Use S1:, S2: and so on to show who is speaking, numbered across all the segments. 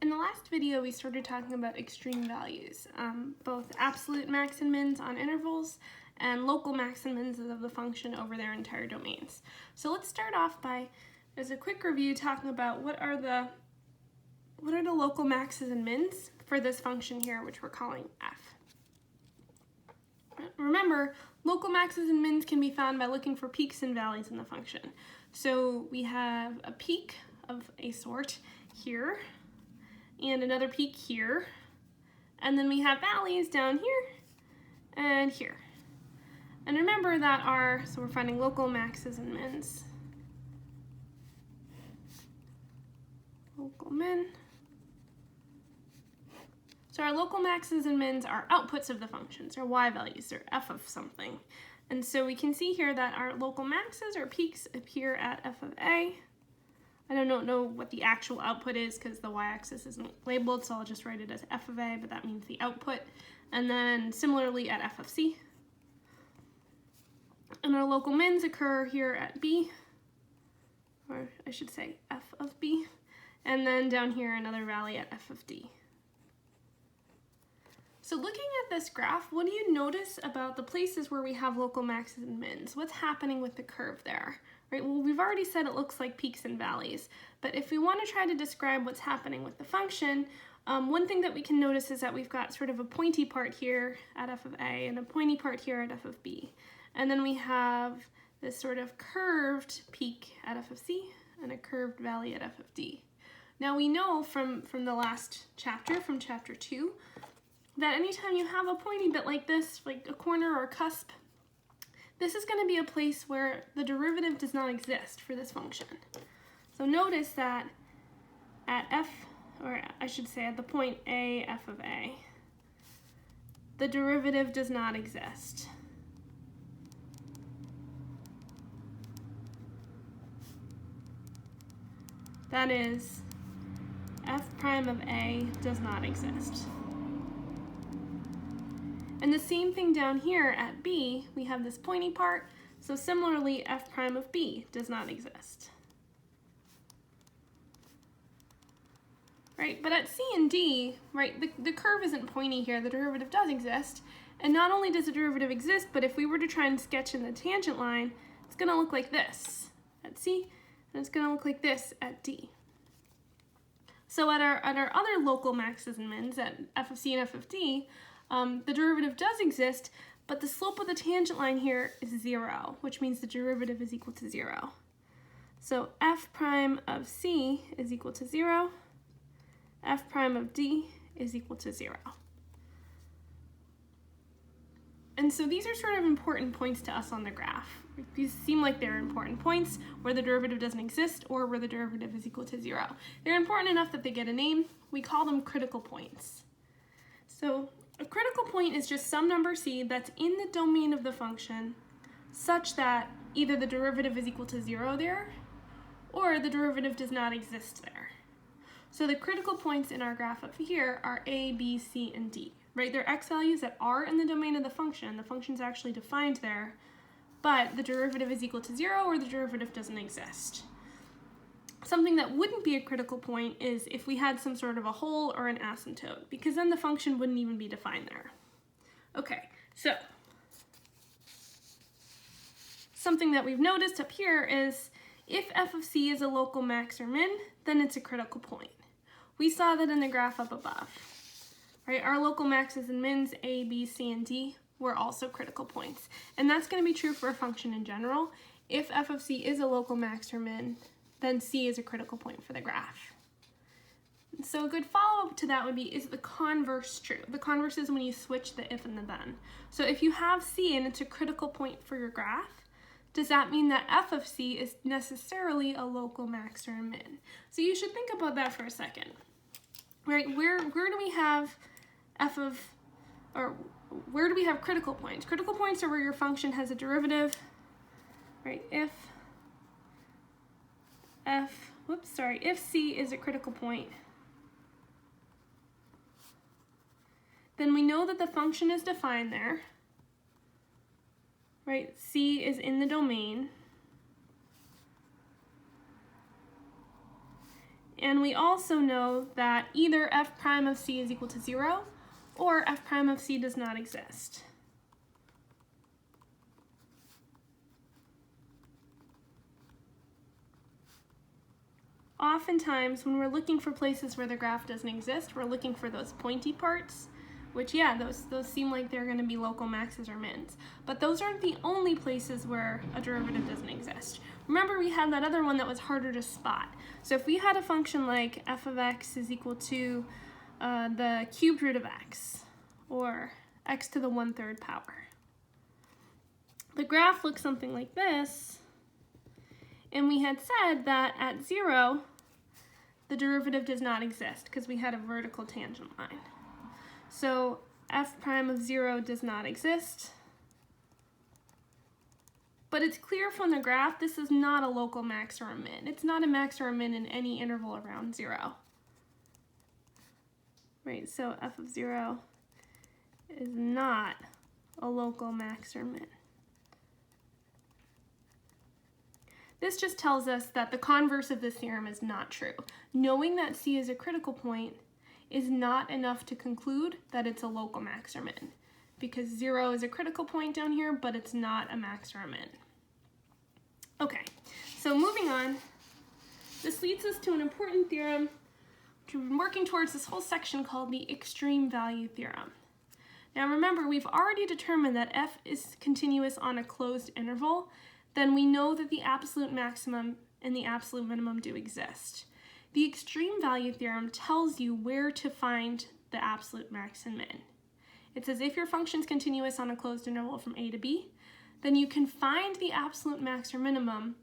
S1: In the last video, we started talking about extreme values, both absolute max and mins on intervals and local max and mins of the function over their entire domains. So let's start off by, as a quick review, talking about what are the local maxes and mins for this function here, which we're calling f. Remember, local maxes and mins can be found by looking for peaks and valleys in the function. So we have a peak of a sort here, and another peak here, and then we have valleys down here and here. And remember that so we're finding local maxes and mins. Local min. So our local maxes and mins are outputs of the functions, or y values, or f of something. And so we can see here that our local maxes or peaks appear at f of a. I don't know what the actual output is because the y-axis isn't labeled, so I'll just write it as f of a, but that means the output. And then similarly at f of c. And our local mins occur here at b, or I should say f of b, and then down here another valley at f of d. So looking at this graph, what do you notice about the places where we have local maxes and mins? What's happening with the curve there? Right, well, we've already said it looks like peaks and valleys, but if we want to try to describe what's happening with the function, one thing that we can notice is that we've got sort of a pointy part here at f of a and a pointy part here at f of b. And then we have this sort of curved peak at f of c and a curved valley at f of d. Now we know from the last chapter, from chapter 2, that anytime you have a pointy bit like this, like a corner or a cusp, this is going to be a place where the derivative does not exist for this function. So notice that at f, or I should say at the point a, f of a, the derivative does not exist. That is, f prime of a does not exist. And the same thing down here at b, we have this pointy part, so similarly f prime of b does not exist. Right, but at c and d, right, the curve isn't pointy here, the derivative does exist, and not only does the derivative exist, but if we were to try and sketch in the tangent line, it's going to look like this at c, and it's going to look like this at d. So at our other local maxes and mins, at f of c and f of d, the derivative does exist, but the slope of the tangent line here is 0, which means the derivative is equal to 0. So f prime of c is equal to 0, f prime of d is equal to 0. And so these are sort of important points to us on the graph. These seem like they're important points where the derivative doesn't exist or where the derivative is equal to 0. They're important enough that they get a name. We call them critical points. So a critical point is just some number c that's in the domain of the function such that either the derivative is equal to 0 there or the derivative does not exist there. So the critical points in our graph up here are a, b, c, and d. Right? They're x values that are in the domain of the function. The function's actually defined there, but the derivative is equal to 0 or the derivative doesn't exist. Something that wouldn't be a critical point is if we had some sort of a hole or an asymptote, because then the function wouldn't even be defined there. Okay, so something that we've noticed up here is if f of c is a local max or min, then it's a critical point. We saw that in the graph up above. Right? Our local maxes and mins, a, b, c, and d, were also critical points. And that's going to be true for a function in general. If f of c is a local max or min, then c is a critical point for the graph. So a good follow-up to that would be, is the converse true? The converse is when you switch the if and the then. So if you have c and it's a critical point for your graph, does that mean that f of c is necessarily a local max or a min? So you should think about that for a second. Right, where do we have where do we have critical points? Critical points are where your function has a derivative, right? If c is a critical point, then we know that the function is defined there, right? C is in the domain, And we also know that either f prime of c is equal to 0 or f prime of c does not exist. Oftentimes, when we're looking for places where the graph doesn't exist, we're looking for those pointy parts, which, yeah, those seem like they're going to be local maxes or mins. But those aren't the only places where a derivative doesn't exist. Remember, we had that other one that was harder to spot. So if we had a function like f of x is equal to the cubed root of x, or x to the 1/3 power, the graph looks something like this. And we had said that at 0, the derivative does not exist because we had a vertical tangent line. So f prime of 0 does not exist. But it's clear from the graph this is not a local max or a min. It's not a max or a min in any interval around 0. Right, so f of 0 is not a local max or min. This just tells us that the converse of this theorem is not true. Knowing that C is a critical point is not enough to conclude that it's a local max or min, because 0 is a critical point down here, but it's not a max or a min. Okay, so moving on, this leads us to an important theorem which we've been working towards this whole section called the extreme value theorem. Now remember, we've already determined that f is continuous on a closed interval. Then we know that the absolute maximum and the absolute minimum do exist. The extreme value theorem tells you where to find the absolute max and min. It says if your function is continuous on a closed interval from a to b, then you can find the absolute max or minimum.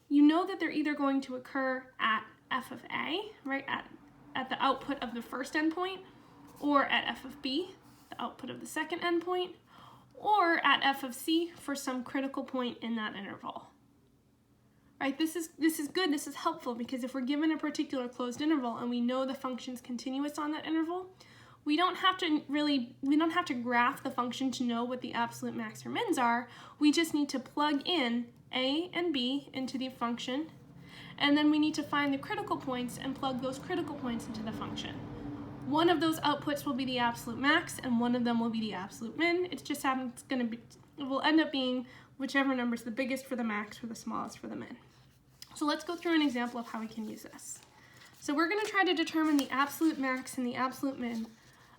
S1: You know that they're either going to occur at f of a, right, at the output of the first endpoint, or at f of b, the output of the second endpoint, or at f of c for some critical point in that interval. Right, this is good, this is helpful, because if we're given a particular closed interval and we know the function's continuous on that interval, we don't have to graph the function to know what the absolute max or mins are. We just need to plug in a and b into the function, and then we need to find the critical points and plug those critical points into the function. One of those outputs will be the absolute max, and one of them will be the absolute min. It just happens it will end up being whichever number is the biggest for the max or the smallest for the min. So let's go through an example of how we can use this. So we're going to try to determine the absolute max and the absolute min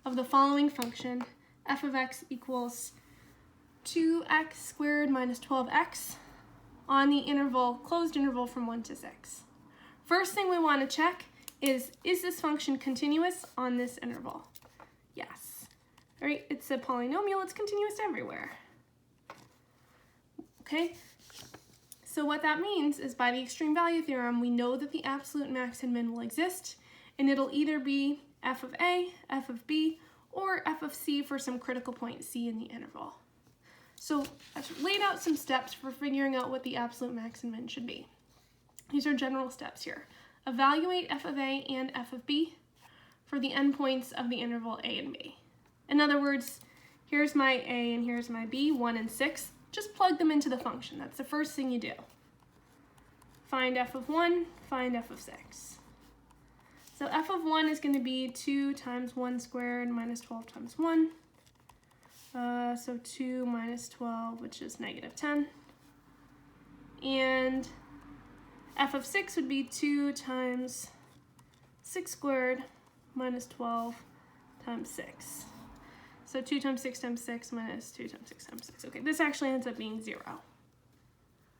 S1: of the following function, f of x equals 2x squared minus 12x on the interval, closed interval from 1 to 6. First thing we want to check is this function continuous on this interval? Yes. All right, it's a polynomial, it's continuous everywhere. Okay, so what that means is by the extreme value theorem, we know that the absolute max and min will exist, and it'll either be f of a, f of b, or f of c for some critical point c in the interval. So I've laid out some steps for figuring out what the absolute max and min should be. These are general steps here. Evaluate f of a and f of b for the endpoints of the interval a and b. In other words, here's my a and here's my b, 1 and 6. Just plug them into the function. That's the first thing you do. Find f of 1, find f of 6. So f of 1 is going to be 2 times 1 squared minus 12 times 1. So 2 minus 12, which is negative 10. And f of 6 would be 2 times 6 squared minus 12 times 6. So 2 times 6 times 6 minus 2 times 6 times 6. Okay, this actually ends up being 0.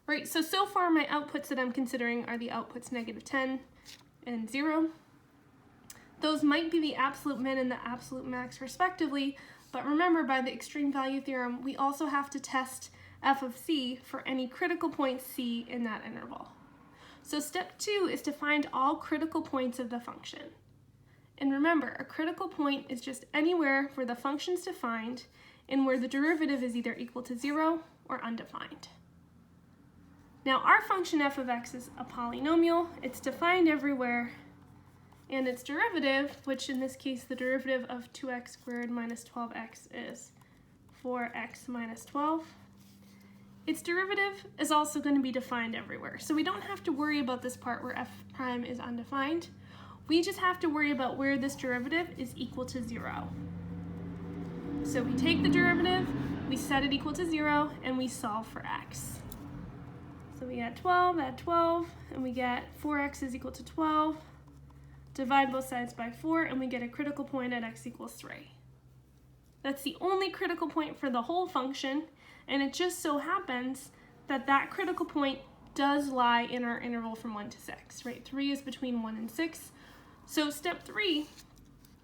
S1: Right, so far my outputs that I'm considering are the outputs negative 10 and 0. Those might be the absolute min and the absolute max respectively, but remember, by the extreme value theorem, we also have to test f of c for any critical point c in that interval. So step 2 is to find all critical points of the function. And remember, a critical point is just anywhere where the function's defined and where the derivative is either equal to 0 or undefined. Now our function f of x is a polynomial. It's defined everywhere, and its derivative, which in this case the derivative of 2x squared minus 12x is 4x minus 12, its derivative is also going to be defined everywhere. So we don't have to worry about this part where f prime is undefined. We just have to worry about where this derivative is equal to 0. So we take the derivative, we set it equal to 0, and we solve for x. So we add 12, and we get 4x is equal to 12. Divide both sides by 4, and we get a critical point at x equals 3. That's the only critical point for the whole function, and it just so happens that that critical point does lie in our interval from 1 to 6, right? 3 is between 1 and 6. So step 3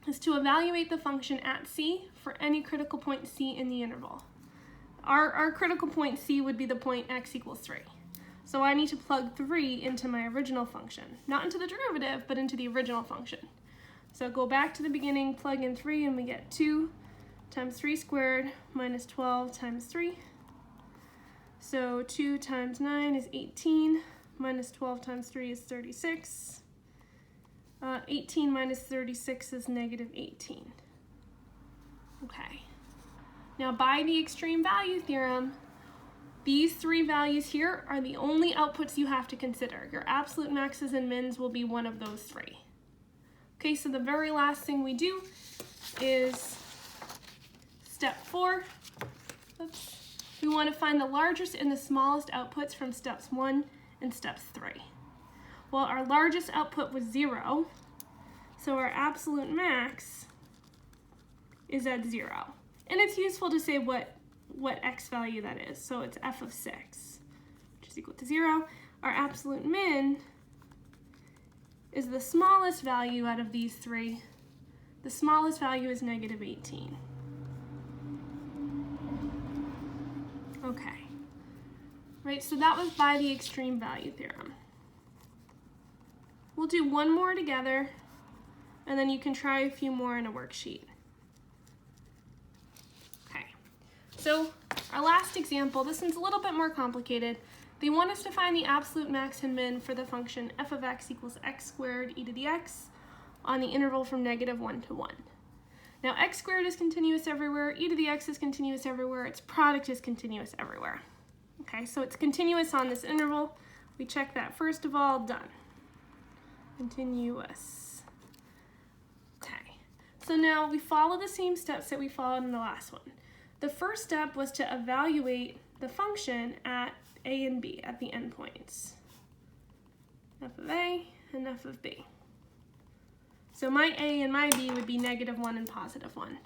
S1: is to evaluate the function at c for any critical point c in the interval. Our critical point c would be the point x equals 3. So I need to plug 3 into my original function. Not into the derivative, but into the original function. So go back to the beginning, plug in 3, and we get 2 times 3 squared minus 12 times 3. So 2 times 9 is 18, minus 12 times 3 is 36. 18 minus 36 is negative 18. Okay. Now by the extreme value theorem, these three values here are the only outputs you have to consider. Your absolute maxes and mins will be one of those three. Okay, so the very last thing we do is step 4. Oops. We want to find the largest and the smallest outputs from steps 1 and steps 3. Well, our largest output was 0, so our absolute max is at 0. And it's useful to say what x value that is. So it's f of 6, which is equal to 0. Our absolute min is the smallest value out of these three. The smallest value is negative 18. Okay. Right, so that was by the extreme value theorem. We'll do one more together, and then you can try a few more in a worksheet. Okay, so our last example, this one's a little bit more complicated. They want us to find the absolute max and min for the function f of x equals x squared e to the x on the interval from -1 to 1. Now x squared is continuous everywhere, e to the x is continuous everywhere, its product is continuous everywhere. Okay, so it's continuous on this interval. We check that first of all, done. Continuous. Okay, so now we follow the same steps that we followed in the last one. The first step was to evaluate the function at a and b, at the endpoints. F of a and f of b. So my a and my b would be -1 and +1.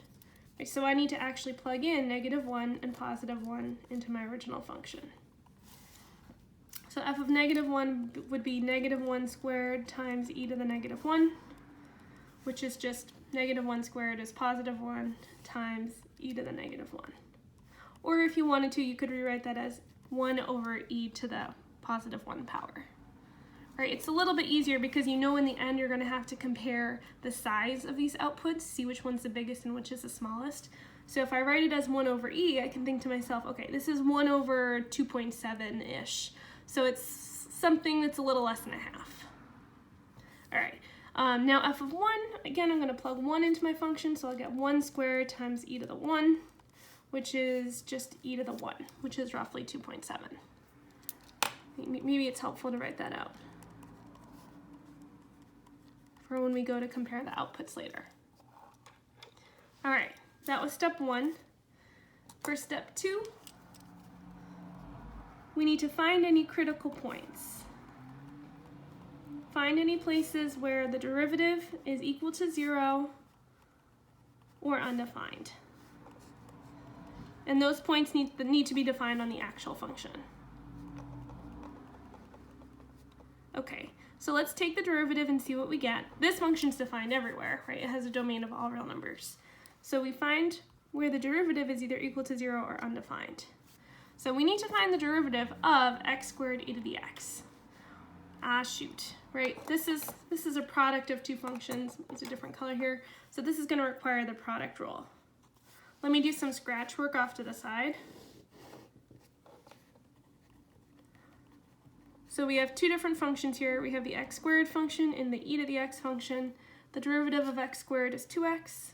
S1: Okay, so I need to actually plug in -1 and +1 into my original function. So f of -1 would be -1 squared times e to the -1, which is just -1 squared is +1 times e to the -1. Or if you wanted to, you could rewrite that as 1 over e to the +1 power. All right, it's a little bit easier because you know in the end you're going to have to compare the size of these outputs, see which one's the biggest and which is the smallest. So if I write it as 1 over e, I can think to myself, okay, this is 1 over 2.7-ish. So it's something that's a little less than a half. All right, now f of 1, again, I'm going to plug 1 into my function, so I'll get 1 squared times e to the 1, which is just e to the 1, which is roughly 2.7. Maybe it's helpful to write that out for when we go to compare the outputs later. All right, that was step 1. For step 2, we need to find any critical points. Find any places where the derivative is equal to 0 or undefined. And those points need to be defined on the actual function. Okay, so let's take the derivative and see what we get. This function's defined everywhere, right? It has a domain of all real numbers. So we find where the derivative is either equal to 0 or undefined. So we need to find the derivative of x squared e to the x. Shoot, right? This is a product of two functions. It's a different color here. So this is going to require the product rule. Let me do some scratch work off to the side. So we have two different functions here. We have the x squared function and the e to the x function. The derivative of x squared is 2x.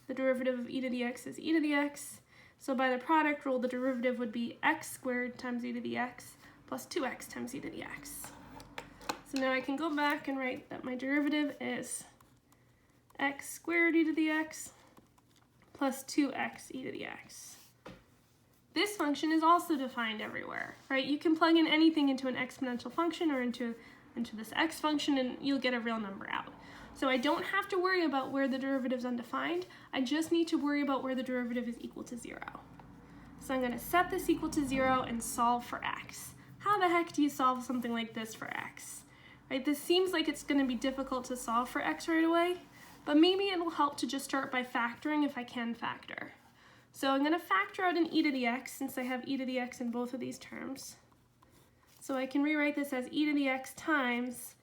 S1: The derivative of e to the x is e to the x. So by the product rule, the derivative would be x squared times e to the x plus 2x times e to the x. So now I can go back and write that my derivative is x squared e to the x plus 2x e to the x. This function is also defined everywhere, right? You can plug in anything into an exponential function or into this x function and you'll get a real number out. So I don't have to worry about where the derivative is undefined. I just need to worry about where the derivative is equal to 0. So I'm going to set this equal to 0 and solve for x. How the heck do you solve something like this for x? Right? This seems like it's going to be difficult to solve for x right away, but maybe it'll help to just start by factoring if I can factor. So I'm going to factor out an e to the x since I have e to the x in both of these terms. So I can rewrite this as e to the x times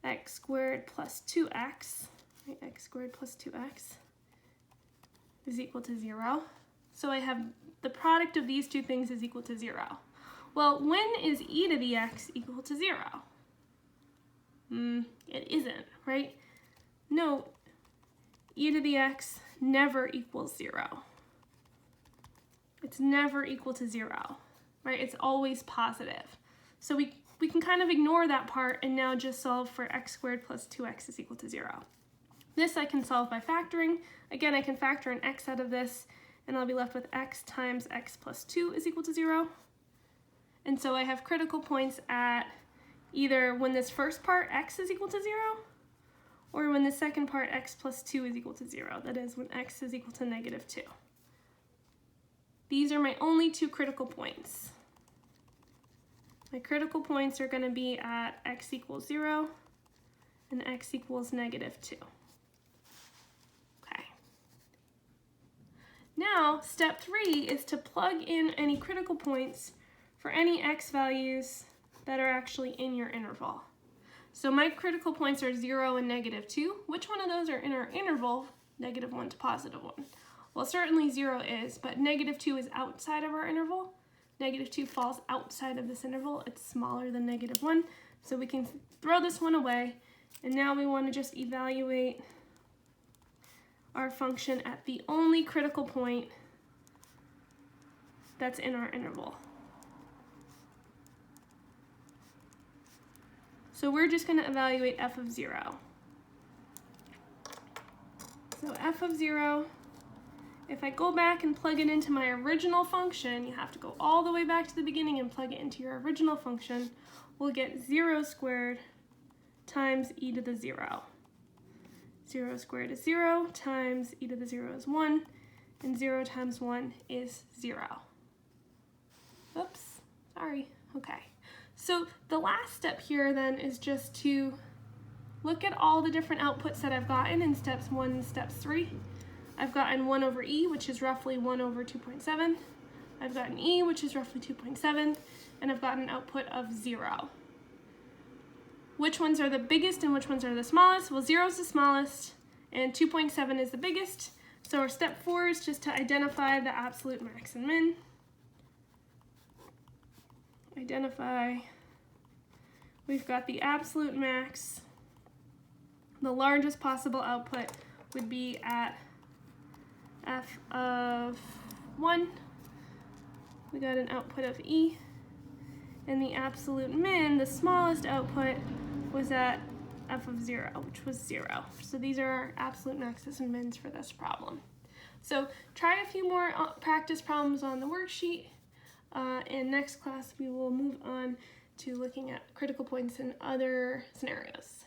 S1: x squared plus 2x, right? X squared plus 2x is equal to 0. So I have the product of these two things is equal to 0. Well, when is e to the x equal to 0? It isn't, right? Note, e to the x never equals 0. It's never equal to 0, right? It's always positive. So we can kind of ignore that part and now just solve for x squared plus 2x is equal to 0. This I can solve by factoring. Again, I can factor an x out of this, and I'll be left with x times x plus 2 is equal to 0. And so I have critical points at either when this first part, x is equal to 0, or when the second part, x plus 2 is equal to 0. That is when x is equal to negative 2. These are my only two critical points. My critical points are going to be at x equals 0 and x equals negative 2. Okay. Now, step 3 is to plug in any critical points for any x values that are actually in your interval. So my critical points are 0 and negative 2. Which one of those are in our interval, negative 1 to positive 1? Well, certainly 0 is, but negative 2 is outside of our interval. Negative 2 falls outside of this interval. It's smaller than negative 1, so we can throw this one away. And now we want to just evaluate our function at the only critical point that's in our interval. So we're just going to evaluate f of 0. So f of 0, if I go back and plug it into my original function, you have to go all the way back to the beginning and plug it into your original function, we'll get 0 squared times e to the 0. 0 squared is 0 times e to the 0 is 1, and 0 times 1 is 0. Oops, sorry, okay. So the last step here then is just to look at all the different outputs that I've gotten in steps 1 and steps 3. I've gotten 1 over e, which is roughly 1 over 2.7. I've gotten e, which is roughly 2.7, and I've got an output of 0. Which ones are the biggest and which ones are the smallest? Well, 0 is the smallest, and 2.7 is the biggest. So our step 4 is just to identify the absolute max and min. Identify. We've got the absolute max. The largest possible output would be at f of 1. We got an output of e. And the absolute min, the smallest output, was at f of 0, which was 0. So these are our absolute maxes and mins for this problem. So try a few more practice problems on the worksheet. And next class we will move on to looking at critical points in other scenarios.